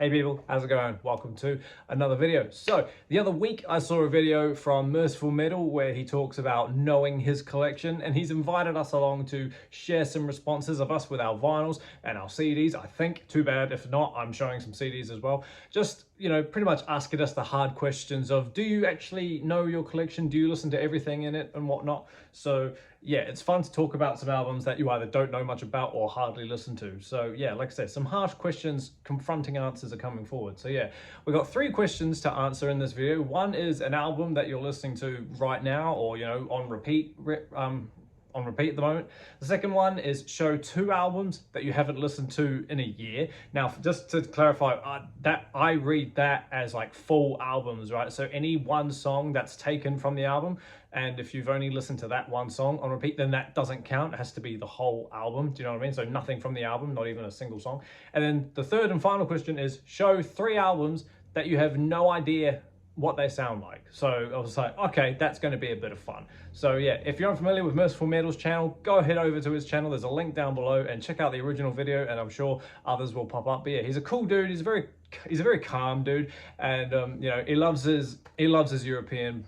Hey people, how's it going? Welcome to another video. So the other week I saw a video from Merciful Metal where he talks about knowing his collection, and he's invited us along to share some responses of us with our vinyls and our CDs. I think, too bad if not, I'm showing some CDs as well. Just, you know, pretty much asking us the hard questions of, do you actually know your collection? Do you listen to everything in it and whatnot? So yeah, it's fun to talk about some albums that you either don't know much about or hardly listen to. So yeah, like I said, some harsh questions, confronting answers are coming forward. So yeah, we've got 3 questions to answer in this video. One is an album that you're listening to right now, or, you know, on repeat at the moment. The second one is show 2 albums that you haven't listened to in a year. Now, just to clarify, that I read that as like full albums, right? So any one song that's taken from the album, and if you've only listened to that one song on repeat, then that doesn't count. It has to be the whole album. Do you know what I mean? So nothing from the album, not even a single song. And then the third and final question is show 3 albums that you have no idea what they sound like. So I was like, okay, that's going to be a bit of fun. So yeah, if you're unfamiliar with Merciful Metal's channel, go ahead over to his channel. There's a link down below and check out the original video, and I'm sure others will pop up. But yeah, he's a cool dude. He's a very calm dude, and you know, he loves his European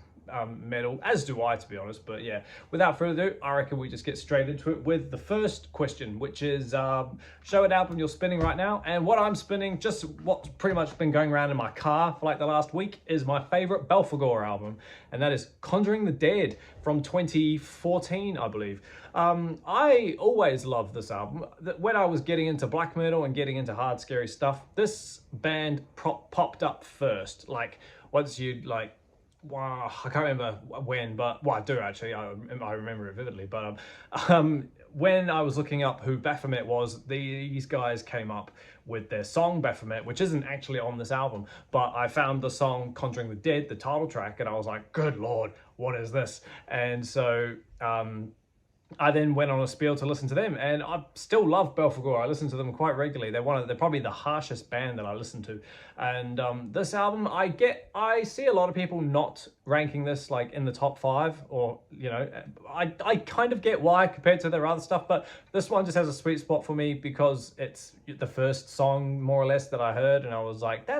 metal, as do I, to be honest. But yeah, without further ado, I reckon we just get straight into it with the first question, which is show an album you're spinning right now. And what I'm spinning, just what's pretty much been going around in my car for like the last week, is my favorite Belphegor album, and that is Conjuring the Dead from 2014, I believe. I always loved this album. When I was getting into black metal and getting into hard, scary stuff, this band popped up first. Like, once you like, wow, I can't remember when, but well, I do actually. I remember it vividly. But when I was looking up who Baphomet was, these guys came up with their song Baphomet, which isn't actually on this album. But I found the song Conjuring the Dead, the title track, and I was like, good lord, what is this? And so I then went on a spiel to listen to them, and I still love Belphegor. I listen to them quite regularly. They're probably the harshest band that I listen to. And this album, I see a lot of people not ranking this like in the top 5, or, you know, I kind of get why compared to their other stuff, but this one just has a sweet spot for me because it's the first song more or less that I heard, and I was like,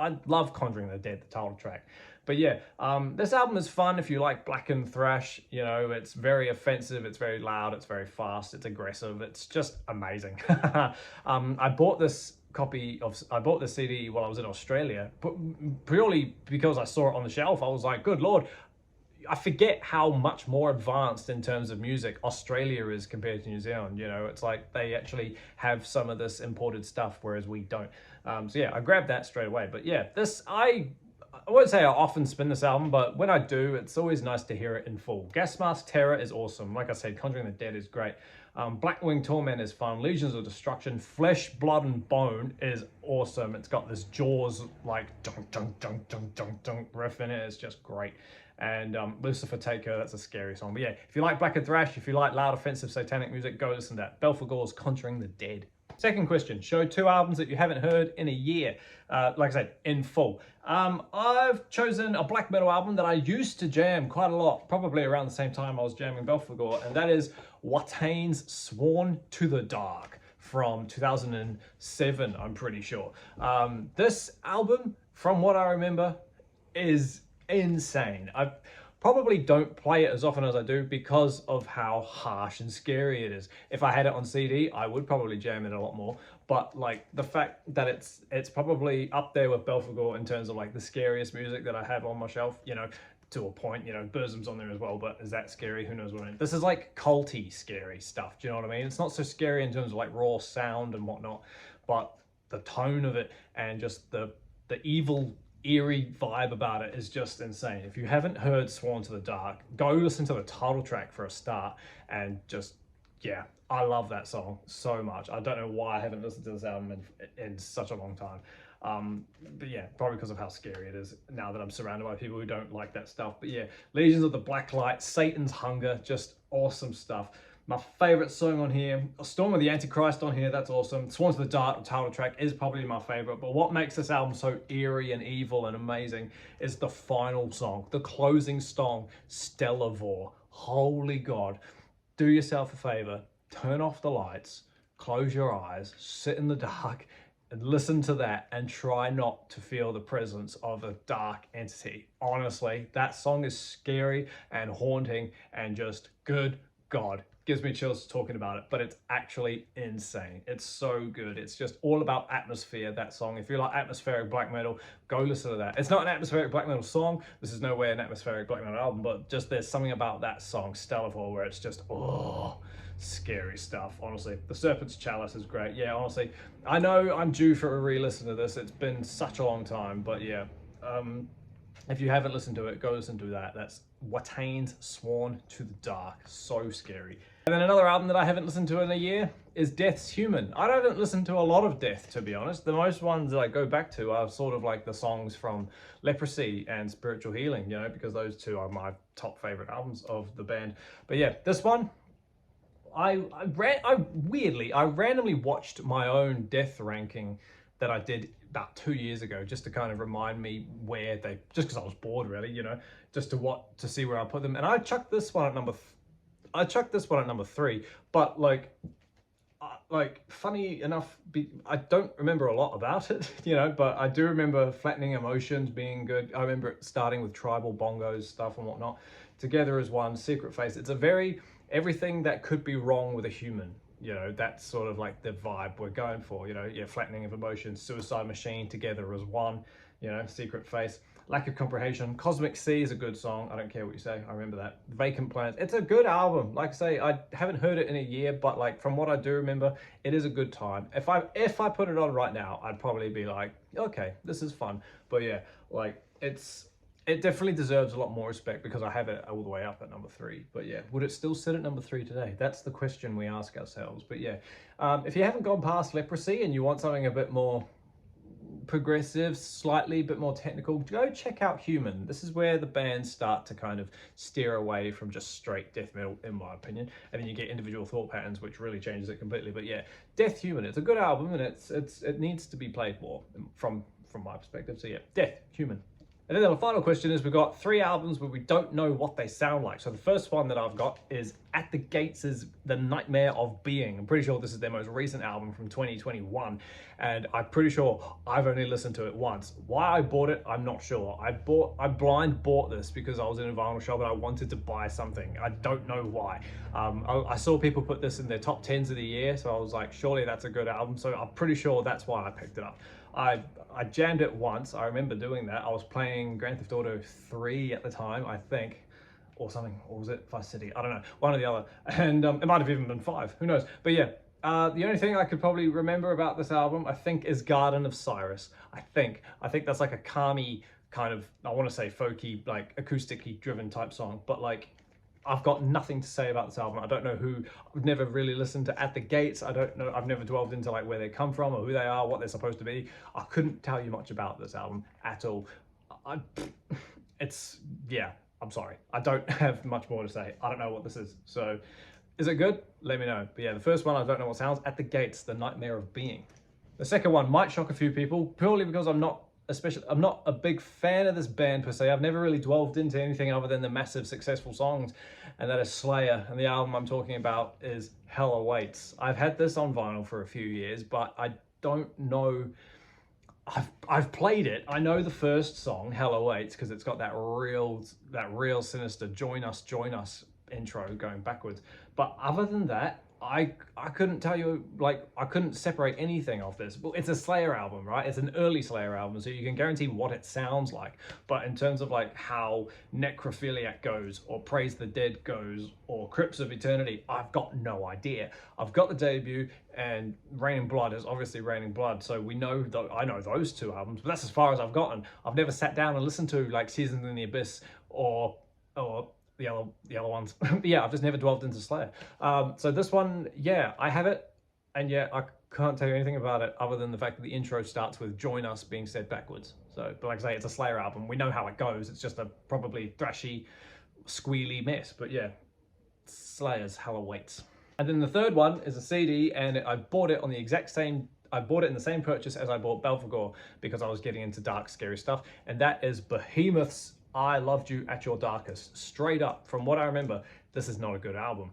I love Conjuring the Dead, the title track. But yeah, this album is fun if you like black and thrash. You know, it's very offensive, it's very loud, it's very fast, it's aggressive, it's just amazing. I bought this CD while I was in Australia, but purely because I saw it on the shelf. I was like, good lord, I forget how much more advanced in terms of music Australia is compared to New Zealand. You know, it's like they actually have some of this imported stuff, whereas we don't. So yeah, I grabbed that straight away. But yeah, I won't say I often spin this album, but when I do, it's always nice to hear it in full. Gas Mask Terror is awesome. Like I said, Conjuring the Dead is great. Blackwing Torment is fun. Legions of Destruction, Flesh, Blood, and Bone is awesome. It's got this Jaws, like, dunk, dunk, dunk, dunk, dunk, dunk riff in it. It's just great. And Lucifer Taker, that's a scary song. But yeah, if you like black and thrash, if you like loud, offensive, satanic music, go listen to that. Belphegor's Conjuring the Dead. Second question, show 2 albums that you haven't heard in a year. Like I said, in full. I've chosen a black metal album that I used to jam quite a lot, probably around the same time I was jamming Belphegor, and that is Wataine's Sworn to the Dark from 2007, I'm pretty sure. This album, from what I remember, is insane. I probably don't play it as often as I do because of how harsh and scary it is. If I had it on CD, I would probably jam it a lot more. But like the fact that it's probably up there with Belphegor in terms of like the scariest music that I have on my shelf, you know, to a point. You know, Burzum's on there as well, but is that scary? Who knows what I mean. This is like culty scary stuff. Do you know what I mean? It's not so scary in terms of like raw sound and whatnot, but the tone of it and just the evil, eerie vibe about it is just insane. If you haven't heard Sworn to the Dark, go listen to the title track for a start, and just, yeah, I love that song so much. I don't know why I haven't listened to this album in such a long time. But yeah, probably because of how scary it is now that I'm surrounded by people who don't like that stuff. But yeah, Legions of the Black Light, Satan's Hunger, just awesome stuff. My favorite song on here, Storm of the Antichrist on here, that's awesome. Sworn to the Dark, the title track, is probably my favorite. But what makes this album so eerie and evil and amazing is the final song, the closing song, Stellavore. Holy God. Do yourself a favor, turn off the lights, close your eyes, sit in the dark, and listen to that and try not to feel the presence of a dark entity. Honestly, that song is scary and haunting and just good God. Gives me chills talking about it, but it's actually insane. It's so good. It's just all about atmosphere, that song. If you like atmospheric black metal, go listen to that. It's not an atmospheric black metal song. This is no way an atmospheric black metal album, but just there's something about that song, Stellarfall, where it's just, oh, scary stuff, honestly. The Serpent's Chalice is great. Yeah, honestly, I know I'm due for a re-listen to this. It's been such a long time, but yeah. If you haven't listened to it, go listen to that. That's Wataine's Sworn to the Dark. So scary. And then another album that I haven't listened to in a year is Death's Human. I haven't listened to a lot of Death, to be honest. The most ones that I go back to are sort of like the songs from Leprosy and Spiritual Healing, you know, because those two are my top favorite albums of the band. But yeah, this one, I randomly watched my own Death ranking that I did about 2 years ago, just to kind of remind me where they, just because I was bored really, you know, just to see where I put them. And I chucked this one at number 3, but like funny enough, I don't remember a lot about it, you know, but I do remember Flattening Emotions being good. I remember it starting with tribal bongos stuff and whatnot. Together as One, Secret Face. It's a very, everything that could be wrong with a human. You know, that's sort of like the vibe we're going for, you know. Yeah, Flattening of Emotions, Suicide Machine, Together as One, you know, Secret Face, Lack of Comprehension. Cosmic Sea is a good song. I don't care what you say. I remember that. Vacant Plans. It's a good album. Like I say, I haven't heard it in a year, but like from what I do remember, it is a good time. If I put it on right now, I'd probably be like, okay, this is fun. But yeah, like it definitely deserves a lot more respect because I have it all the way up at number 3. But yeah, would it still sit at number 3 today? That's the question we ask ourselves. But yeah, if you haven't gone past Leprosy and you want something a bit more progressive, slightly a bit more technical, go check out Human. This is where the bands start to kind of steer away from just straight death metal, in my opinion, and then you get Individual Thought Patterns, which really changes it completely. But yeah, Death Human, it's a good album, and it needs to be played more from my perspective. So yeah, Death Human. And then the final question is, we've got 3 albums but we don't know what they sound like. So the first one that I've got is At the Gates' The Nightmare of Being. I'm pretty sure this is their most recent album from 2021. And I'm pretty sure I've only listened to it once. Why I bought it, I'm not sure. I blind bought this because I was in a vinyl shop and I wanted to buy something. I don't know why. I saw people put this in their top 10s of the year, so I was like, surely that's a good album. So I'm pretty sure that's why I picked it up. I jammed it once. I remember doing that. I was playing Grand Theft Auto 3 at the time, I think, or something. Or was it Vice City? I don't know. One or the other. And it might have even been 5. Who knows? But yeah, the only thing I could probably remember about this album, I think, is Garden of Cyrus. I think that's like a calmy kind of, I want to say folky, like acoustically driven type song, but like, I've got nothing to say about this album. I don't know who, I've never really listened to At the Gates. I don't know, I've never delved into like where they come from or who they are, what they're supposed to be. I couldn't tell you much about this album at all. Yeah, I'm sorry. I don't have much more to say. I don't know what this is. So, is it good? Let me know. But yeah, the first one, I don't know what sounds. At the Gates, The Nightmare of Being. The second one might shock a few people, purely because I'm not a big fan of this band per se. I've never really delved into anything other than the massive successful songs, and that is Slayer, and the album I'm talking about is Hell Awaits. I've had this on vinyl for a few years, but I don't know, I've played it. I know the first song, Hell Awaits, because it's got that real sinister join us intro going backwards. But other than that, I couldn't tell you, like, I couldn't separate anything off this. Well, it's a Slayer album, right? It's an early Slayer album, so you can guarantee what it sounds like. But in terms of like how Necrophiliac goes, or Praise the Dead goes, or Crypts of Eternity, I've got no idea. I've got the debut, and Raining Blood is obviously Raining Blood, so we know, I know those 2 albums, but that's as far as I've gotten. I've never sat down and listened to like Seasons in the Abyss or the other ones. Yeah, I've just never dwelled into Slayer. So this one, yeah, I have it, and yeah, I can't tell you anything about it other than the fact that the intro starts with Join Us being said backwards. So, but like I say, it's a Slayer album. We know how it goes. It's just a probably thrashy, squealy mess. But yeah, Slayer's Hell Awaits. And then the third one is a CD, and I bought it on the exact same, I bought it in the same purchase as I bought Belphegor, because I was getting into dark, scary stuff, and that is Behemoth's I Loved You at Your Darkest. Straight up, from what I remember, this is not a good album,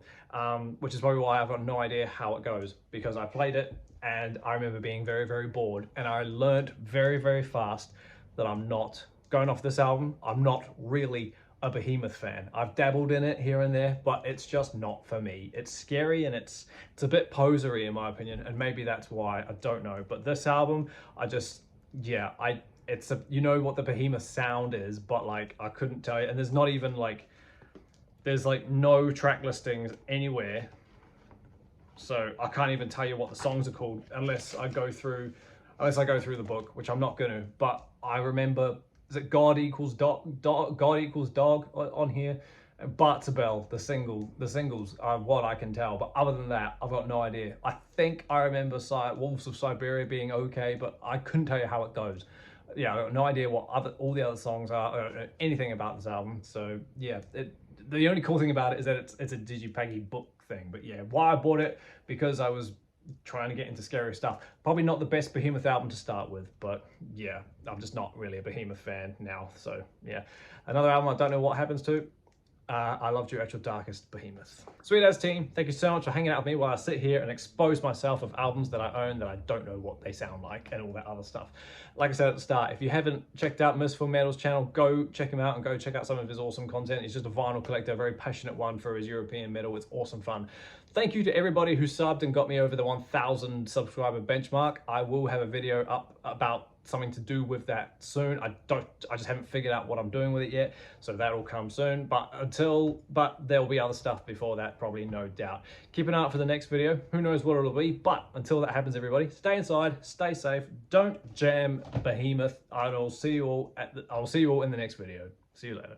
which is probably why I've got no idea how it goes, because I played it and I remember being very, very bored, and I learned very, very fast that I'm not, going off this album, I'm not really a Behemoth fan. I've dabbled in it here and there, but it's just not for me. It's scary and it's a bit posery in my opinion, and maybe that's why, I don't know. But this album, I just, yeah, it's a, you know what the Behemoth sound is, but like I couldn't tell you, and there's not even like, there's like no track listings anywhere, so I can't even tell you what the songs are called unless I go through the book, which I'm not gonna. But I remember, is it God Equals Dog, God Equals Dog on here, and Bartzabel, the singles are what I can tell. But other than that, I've got no idea. I think I remember Wolves of Siberia being okay, but I couldn't tell you how it goes. Yeah, I got no idea what all the other songs are, or anything about this album. So yeah, the only cool thing about it is that it's a Digipaggy book thing. But yeah, why I bought it, because I was trying to get into scary stuff. Probably not the best Behemoth album to start with, but yeah, I'm just not really a Behemoth fan now. So yeah, another album I don't know what happens to. I Loved You at Your Darkest, Behemoth. Sweet as team, thank you so much for hanging out with me while I sit here and expose myself of albums that I own that I don't know what they sound like and all that other stuff. Like I said at the start, if you haven't checked out Merciful Metal's channel, go check him out and go check out some of his awesome content. He's just a vinyl collector, a very passionate one for his European metal. It's awesome fun. Thank you to everybody who subbed and got me over the 1,000 subscriber benchmark. I will have a video up about something to do with that soon. I just haven't figured out what I'm doing with it yet, so that'll come soon. But there'll be other stuff before that, probably, no doubt. Keep an eye out for the next video. Who knows what it'll be, but until that happens, everybody, stay inside, stay safe, don't jam Behemoth, and I'll see you all in the next video. See you later.